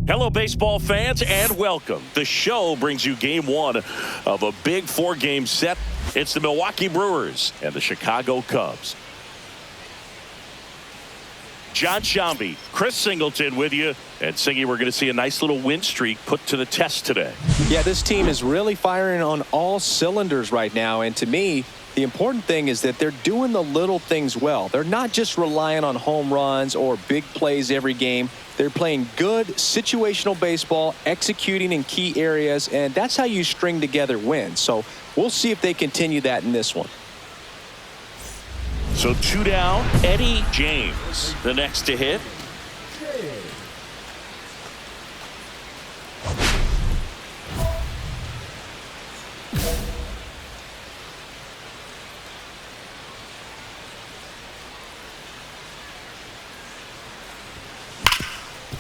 Hello, baseball fans, and welcome. The show brings you game one of a big four-game set. It's the Milwaukee Brewers and the Chicago Cubs. John Shambi, Chris Singleton with you. And Singy, we're going to see a nice little win streak put to the test today. Yeah, this team is really firing on all cylinders right now. And to me, the important thing is that they're doing the little things well. They're not just relying on home runs or big plays every game. They're playing good situational baseball, executing in key areas, and that's how you string together wins. So we'll see if they continue that in this one. So 2 down, Eddie James, the next to hit.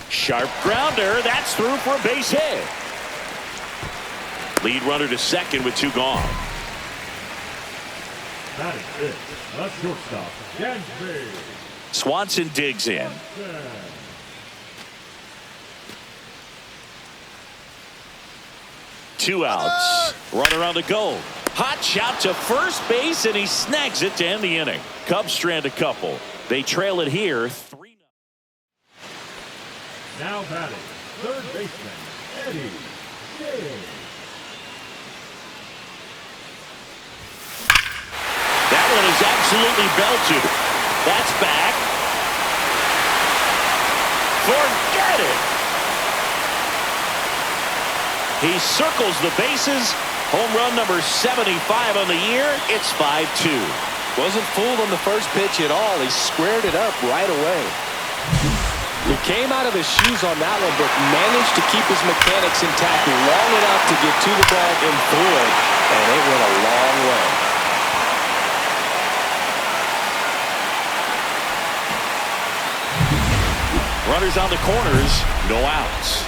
Sharp grounder. That's through for a base hit. Lead runner to second with 2 gone. That is it. The shortstop, Yansby. Swanson digs in. 2 outs. Runner on the go. Hot shot to first base, and he snags it to end the inning. Cubs strand a couple. They trail it here 3-0. Now batting, third baseman, Eddie James. That one is absolutely belted. That's back. Forget it. He circles the bases. Home run number 75 on the year. It's 5-2. Wasn't fooled on the first pitch at all. He squared it up right away. He came out of his shoes on that one, but managed to keep his mechanics intact long enough to get to the ball and through it, and it went a long way. Runners on the corners, no outs.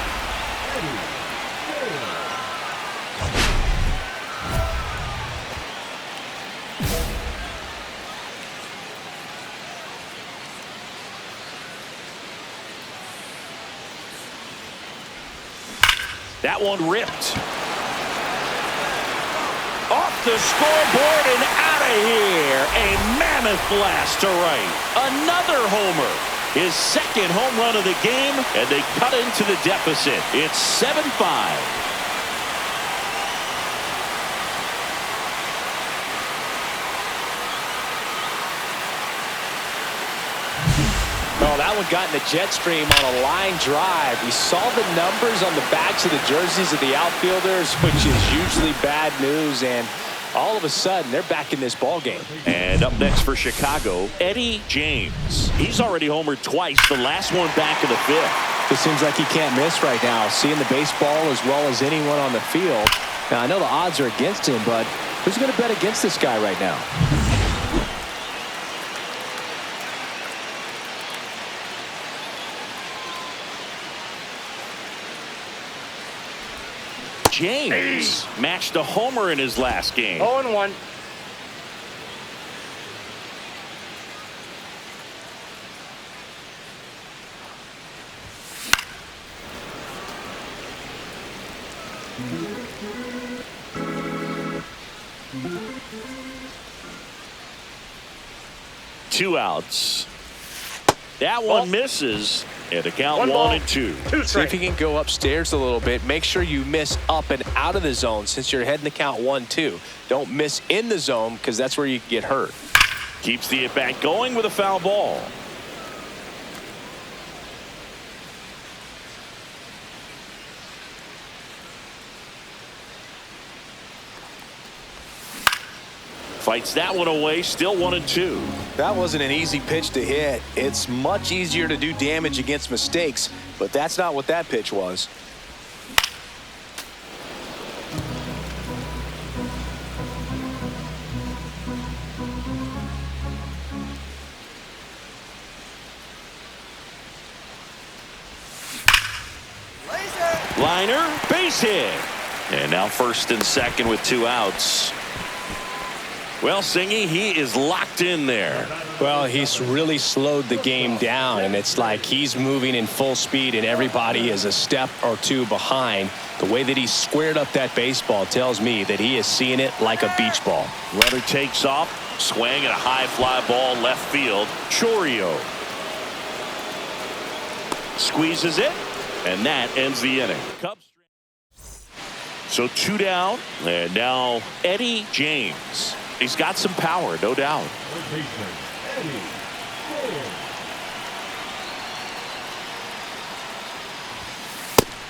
That one ripped. Off the scoreboard and out of here. A mammoth blast to right. Another homer. His second home run of the game, and they cut into the deficit. It's 7-5. Oh, that one got in the jet stream on a line drive. We saw the numbers on the backs of the jerseys of the outfielders, which is usually bad news, and all of a sudden they're back in this ball game. And up next for Chicago, Eddie James. He's already homered twice, the last one back in the 5th. It seems like he can't miss right now, seeing the baseball as well as anyone on the field. Now, I know the odds are against him, but who's going to bet against this guy right now? James matched a homer in his last game. 0-1. Two outs. That one misses. And a count 1-2. See if you can go upstairs a little bit. Make sure you miss up and out of the zone since you're heading to count 1-2. Don't miss in the zone because that's where you can get hurt. Keeps the at-bat going with a foul ball. Fights that one away, still 1-2. That wasn't an easy pitch to hit. It's much easier to do damage against mistakes, but that's not what that pitch was. Liner, base hit. And now first and second with 2 outs. Well, Singy, he is locked in there. Well, he's really slowed the game down, and it's like he's moving in full speed, and everybody is a step or two behind. The way that he squared up that baseball tells me that he is seeing it like a beach ball. Runner takes off, swing and a high fly ball left field. Chorio squeezes it, and that ends the inning. Cubs. So 2 down, and now Eddie James. He's got some power, no doubt.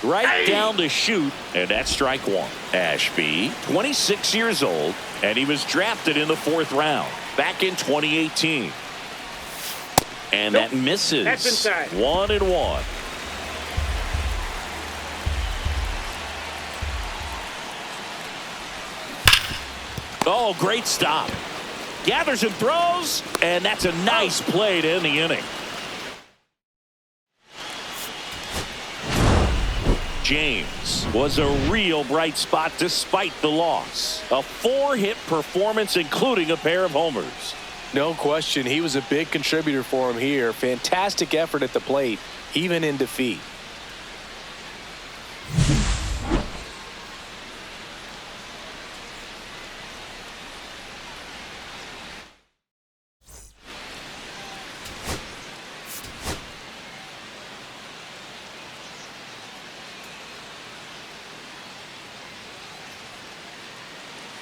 Right down to shoot, and that's strike one. Ashby, 26 years old, and he was drafted in the 4th round back in 2018. And that misses. That's inside. 1-1. Oh, great stop. Gathers and throws, and that's a nice play to end the inning. James was a real bright spot despite the loss. A 4-hit performance, including a pair of homers. No question, he was a big contributor for him here. Fantastic effort at the plate, even in defeat.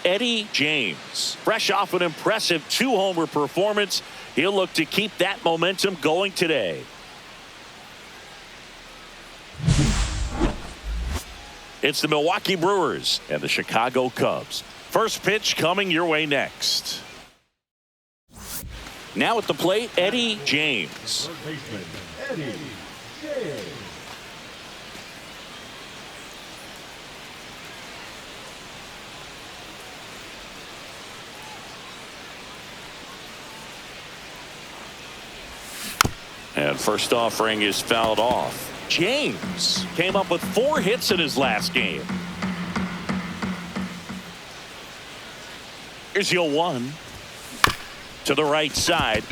Eddie James, fresh off an impressive 2-homer performance, he'll look to keep that momentum going today. It's the Milwaukee Brewers and the Chicago Cubs. First pitch coming your way next. Now at the plate, Eddie James. Eddie James. And first offering is fouled off. James came up with 4 hits in his last game. Here's the 0-1 to the right side.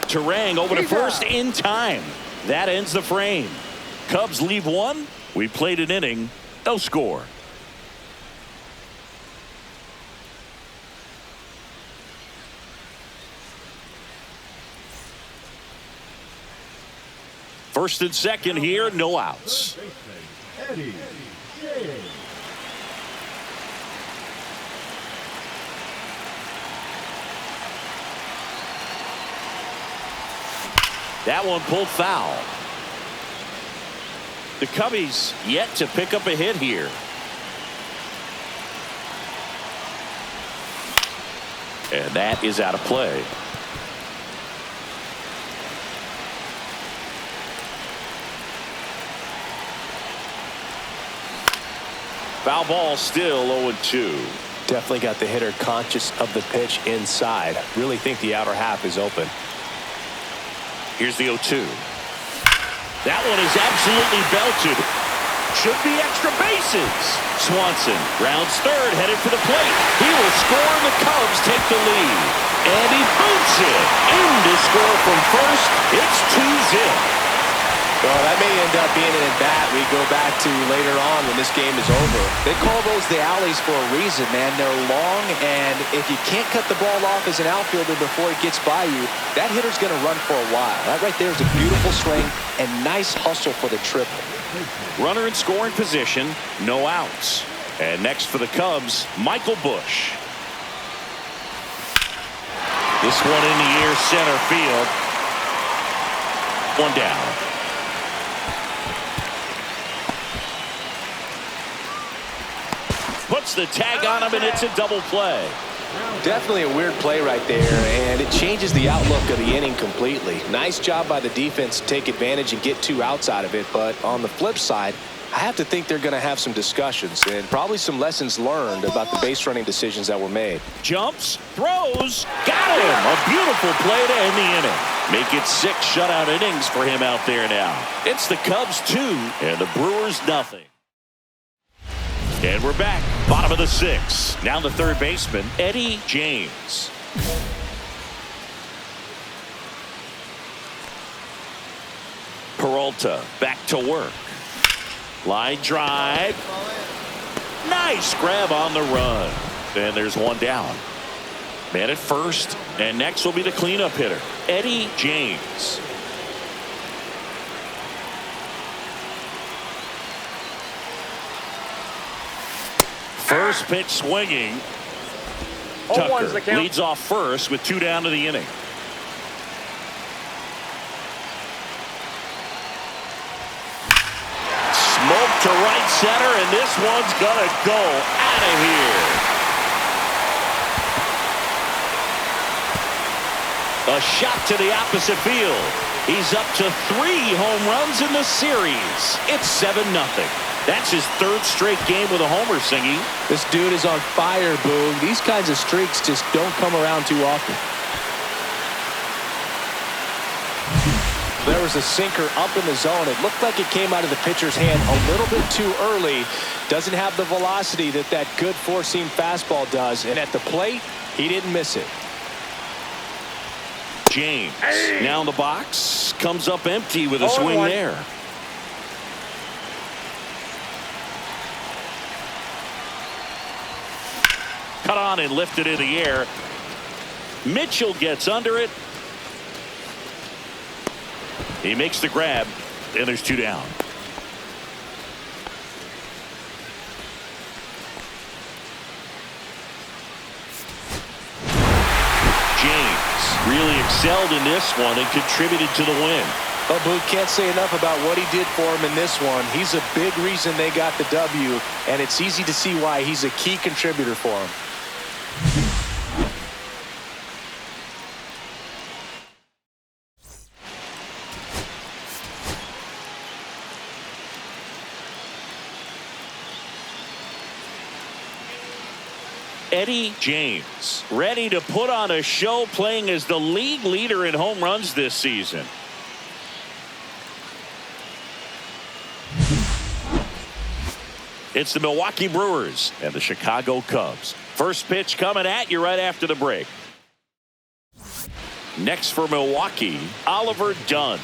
Terang over to first in time. That ends the frame. Cubs leave 1. We played an inning. No score. First and second here, no outs. Eddie James. That one pulled foul. The Cubbies yet to pick up a hit here. And that is out of play. Foul ball, still 0-2. Definitely got the hitter conscious of the pitch inside. Really think the outer half is open. Here's the 0-2. That one is absolutely belted. Should be extra bases. Swanson rounds third, headed for the plate. He will score, and the Cubs take the lead. And he boots it in to score from first. It's 2-0. Well, that may end up being an at-bat we go back to later on when this game is over. They call those the alleys for a reason, man. They're long, and if you can't cut the ball off as an outfielder before it gets by you, that hitter's going to run for a while. That right there is a beautiful swing and nice hustle for the triple. Runner in scoring position, no outs. And next for the Cubs, Michael Busch. This one in the air, center field. One down. Puts the tag on him, and it's a double play. Definitely a weird play right there, and it changes the outlook of the inning completely. Nice job by the defense to take advantage and get 2 outs out of it, but on the flip side, I have to think they're going to have some discussions and probably some lessons learned about the base running decisions that were made. Jumps, throws, got him. A beautiful play to end the inning. Make it 6 shutout innings for him out there now. It's the Cubs 2 and the Brewers nothing. And we're back. Bottom of the 6th. Now the third baseman, Eddie James. Peralta back to work. Line drive. Nice grab on the run. And there's one down. Man at first. And next will be the cleanup hitter, Eddie James. First pitch swinging. Tucker leads off first with 2 down to the inning. Smoke to right center, and this one's gonna go out of here. A shot to the opposite field. He's up to 3 home runs in the series. It's 7-0. That's his 3rd straight game with a homer, Singy. This dude is on fire, Boog. These kinds of streaks just don't come around too often. There was a sinker up in the zone. It looked like it came out of the pitcher's hand a little bit too early. Doesn't have the velocity that good four-seam fastball does. And at the plate, he didn't miss it. James now in the box. Comes up empty with a swing there. Cut on and lifted in the air. Mitchell gets under it. He makes the grab, and there's 2 down. James really excelled in this one and contributed to the win. But Boog can't say enough about what he did for him in this one. He's a big reason they got the W, and it's easy to see why he's a key contributor for him. Eddie James ready to put on a show, playing as the league leader in home runs this season. It's the Milwaukee Brewers and the Chicago Cubs. First pitch coming at you right after the break. Next for Milwaukee, Oliver Dunn.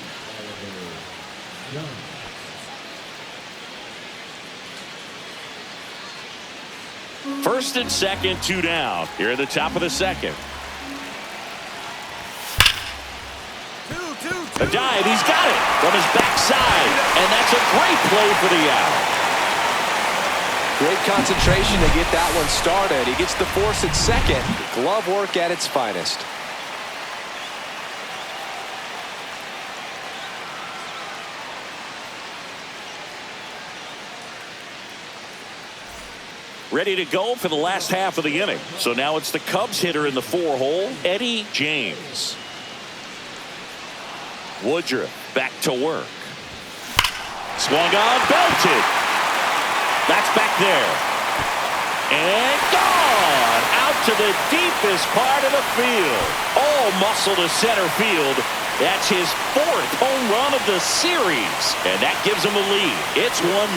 First and second, 2 down. Here at the top of the 2nd. A dive, he's got it from his backside, and that's a great play for the out. Great concentration to get that one started. He gets the force at second. Glove work at its finest. Ready to go for the last half of the inning. So now it's the Cubs hitter in the 4-hole, Eddie James. Woodruff back to work. Swung on, belted. That's back there. And gone out to the deepest part of the field. All muscle to center field. That's his 4th home run of the series. And that gives him a lead. It's 1-0.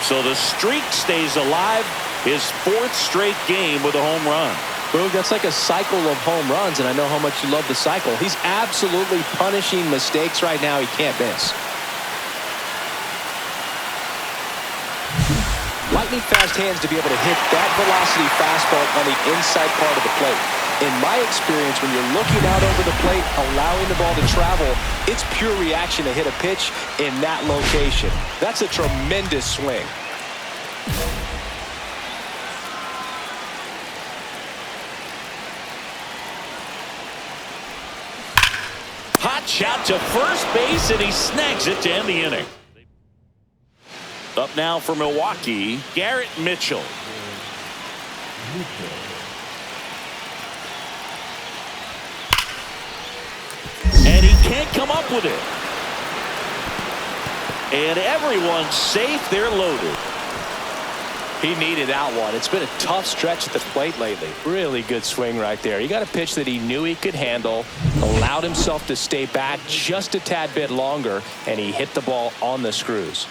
So the streak stays alive. His 4th straight game with a home run. Boog, that's like a cycle of home runs, and I know how much you love the cycle. He's absolutely punishing mistakes right now he can't miss. Lightning fast hands to be able to hit that velocity fastball on the inside part of the plate. In my experience, when you're looking out over the plate, allowing the ball to travel, it's pure reaction to hit a pitch in that location. That's a tremendous swing. Hot shot to first base, and he snags it to end the inning. Up now for Milwaukee, Garrett Mitchell. And he can't come up with it. And everyone's safe. They're loaded. He needed that one. It's been a tough stretch at the plate lately. Really good swing right there. He got a pitch that he knew he could handle, allowed himself to stay back just a tad bit longer, and he hit the ball on the screws.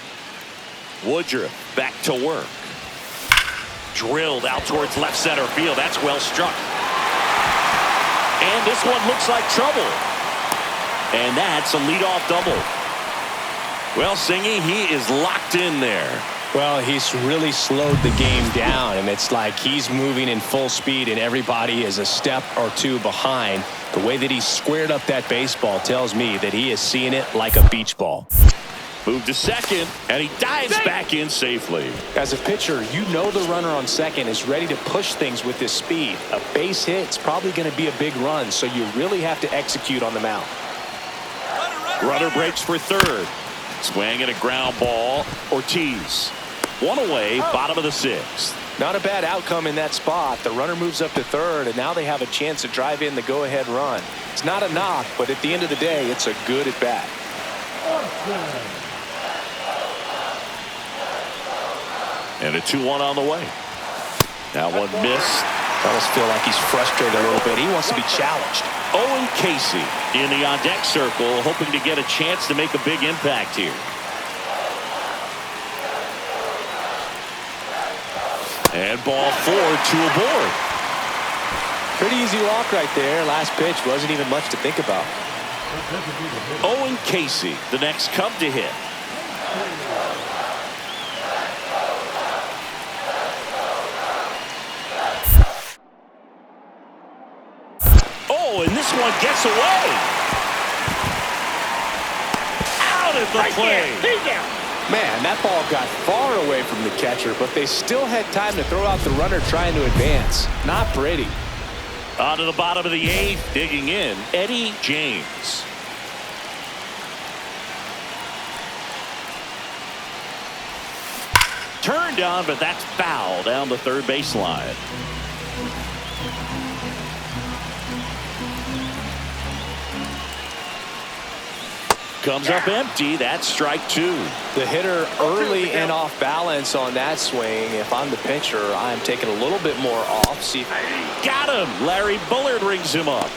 Woodruff back to work. Drilled out towards left center field. That's well struck. And this one looks like trouble. And that's a leadoff double. Well, Singy, he is locked in there. Well, he's really slowed the game down, and it's like he's moving in full speed, and everybody is a step or two behind. The way that he squared up that baseball tells me that he is seeing it like a beach ball. Move to second, and he dives back in safely. As a pitcher, you know the runner on second is ready to push things with his speed. A base hit's probably going to be a big run, so you really have to execute on the mound. Runner breaks for third. Swing and a ground ball. Ortiz. One away, bottom of the sixth. Not a bad outcome in that spot. The runner moves up to third, and now they have a chance to drive in the go-ahead run. It's not a knock, but at the end of the day, it's a good at-bat. And a 2-1 on the way. That one missed. I almost feel like he's frustrated a little bit. He wants to be challenged. Owen Casey in the on-deck circle, hoping to get a chance to make a big impact here. And ball 4, 2 aboard. Pretty easy walk right there. Last pitch wasn't even much to think about. Owen Casey, the next Cub to hit. Oh, and this one gets away. Out of the play. Man, that ball got far away from the catcher, but they still had time to throw out the runner trying to advance. Not pretty. On to the bottom of the eighth, digging in, Eddie James. Turned on, but that's foul down the third baseline. Comes up empty. That's strike 2. The hitter early and off balance on that swing. If I'm the pitcher, I'm taking a little bit more off. See, got him. Larry Bullard rings him up.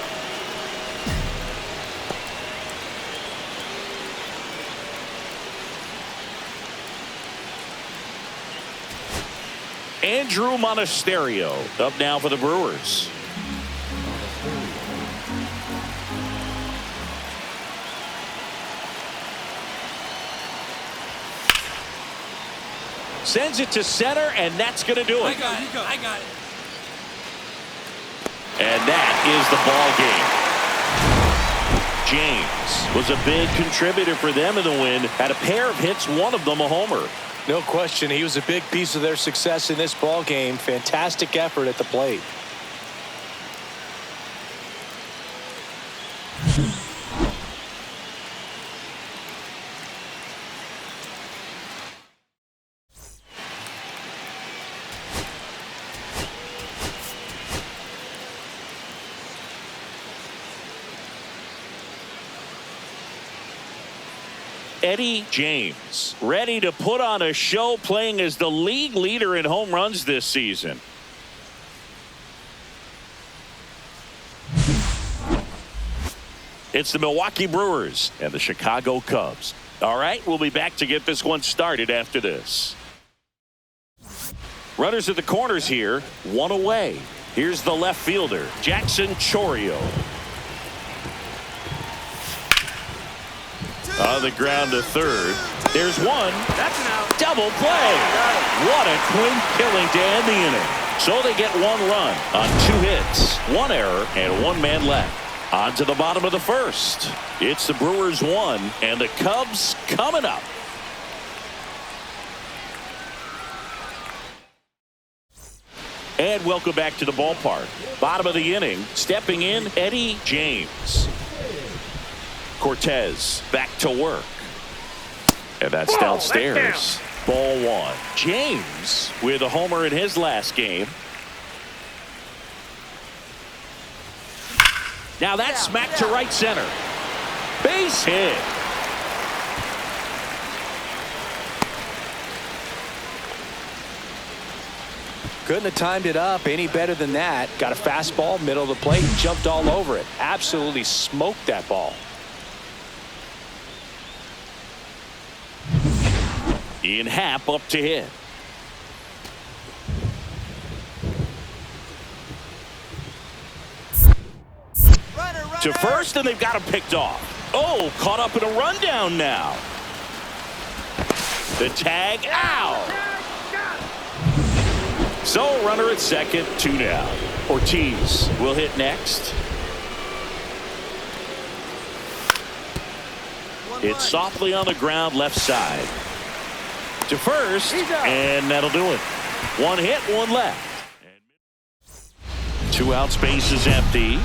Andrew Monasterio up now for the Brewers. Sends it to center, and that's going to do it. I got it. And that is the ball game. James was a big contributor for them in the win. Had a pair of hits, one of them a homer. no question, he was a big piece of their success in this ball game. Fantastic effort at the plate. Eddie James, ready to put on a show, playing as the league leader in home runs this season. It's the Milwaukee Brewers and the Chicago Cubs. All right, we'll be back to get this one started after this. Runners at the corners here, one away. Here's the left fielder, Jackson Chourio. On the ground to third. There's one. That's an out. Double play. What a clean killing to end the inning. So they get one run on 2 hits, 1 error, and 1 man left. On to the bottom of the first. It's the Brewers 1 and the Cubs coming up. And welcome back to the ballpark. Bottom of the inning, stepping in, Eddie James. Cortez back to work. And that's downstairs. Ball 1. James with a homer in his last game. Now that's smacked to right center. Base hit. Couldn't have timed it up any better than that. Got a fastball, middle of the plate, jumped all over it. Absolutely smoked that ball. Ian Happ up to hit. To first, and they've got him picked off. Oh, caught up in a rundown now. The tag out. So runner at second, 2 down. Ortiz will hit next. It's softly on the ground, left side. To first, and that'll do it. 1 hit, 1 left. 2 outs, base is empty.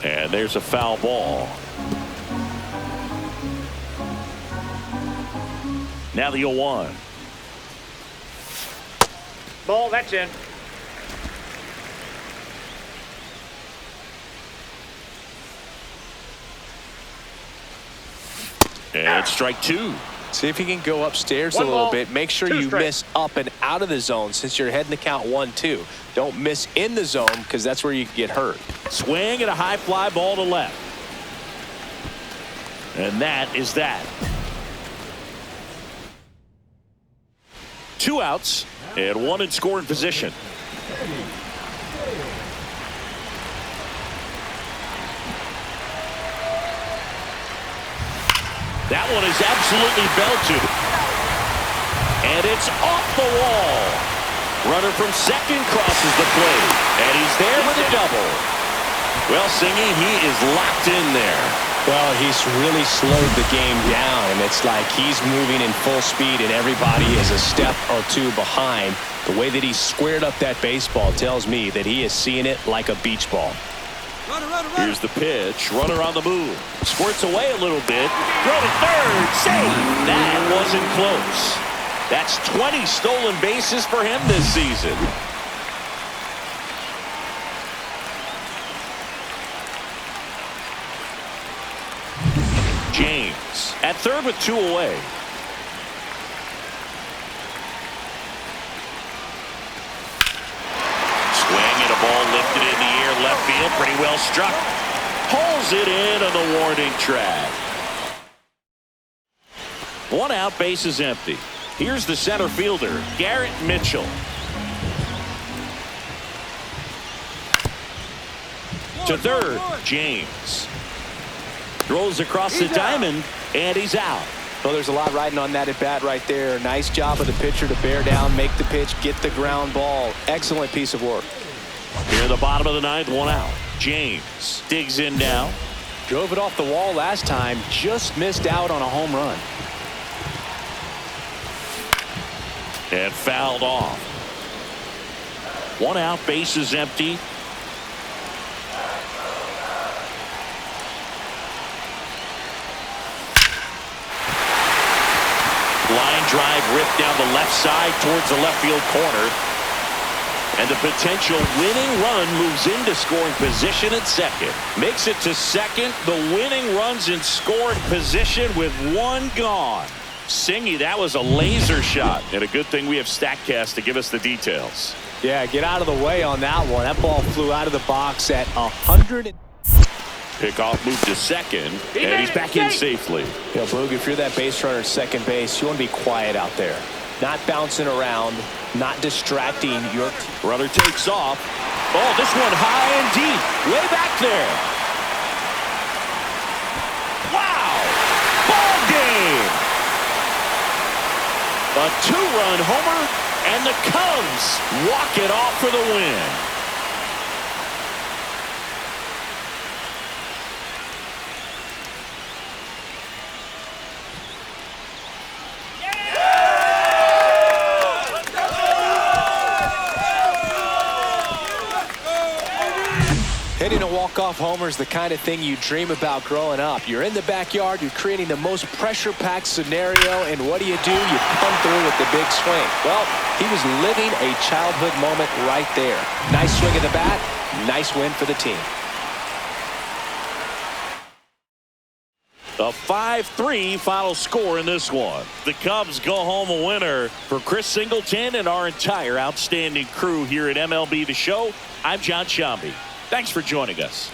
And there's a foul ball. Now the 0-1. Ball, that's in. And strike 2. See if you can go upstairs a little bit. Make sure you miss up and out of the zone since you're heading to count 1-2. Don't miss in the zone because that's where you can get hurt. Swing and a high fly ball to left. And that is that. 2 outs and 1 in scoring position. That one is absolutely belted. And it's off the wall. Runner from second crosses the plate. And he's there with a double. Well, Singy, he is locked in there. Well, he's really slowed the game down, and it's like he's moving in full speed, and everybody is a step or 2 behind. The way that he squared up that baseball tells me that he is seeing it like a beach ball. Runner, runner, runner. Here's the pitch. Runner on the move. Squirts away a little bit. Throw to third. Save. That wasn't close. That's 20 stolen bases for him this season. James at third with 2 away. Swing and a ball lifted in the air, left field, pretty well struck. Pulls it in on the warning track. 1 out, base is empty. Here's the center fielder, Garrett Mitchell. To third, James. Throws across the diamond, and he's out. Well, there's a lot riding on that at bat right there. Nice job of the pitcher to bear down, make the pitch, get the ground ball. Excellent piece of work. Here in the bottom of the 9th, 1 out. James digs in now. Drove it off the wall last time, just missed out on a home run. And fouled off. 1 out, base is empty. Line drive ripped down the left side towards the left field corner. And the potential winning run moves into scoring position at second. Makes it to second. The winning run's in scoring position with 1 gone. Singy, that was a laser shot. And a good thing we have StatCast to give us the details. Yeah, get out of the way on that one. That ball flew out of the box at 100. Pickoff moved to second, and he's back in safely. You know, Boog, if you're that base runner at second base, you want to be quiet out there. Not bouncing around, not distracting your team. Runner takes off. Oh, this one high and deep. Way back there. Wow. Ball game. A 2-run homer, and the Cubs walk it off for the win. Hitting a walk-off homer is the kind of thing you dream about growing up. You're in the backyard, you're creating the most pressure-packed scenario, and what do? You come through with the big swing. Well, he was living a childhood moment right there. Nice swing of the bat, nice win for the team. A 5-3 final score in this one. The Cubs go home a winner. For Chris Singleton and our entire outstanding crew here at MLB The Show, I'm John Shambi. Thanks for joining us.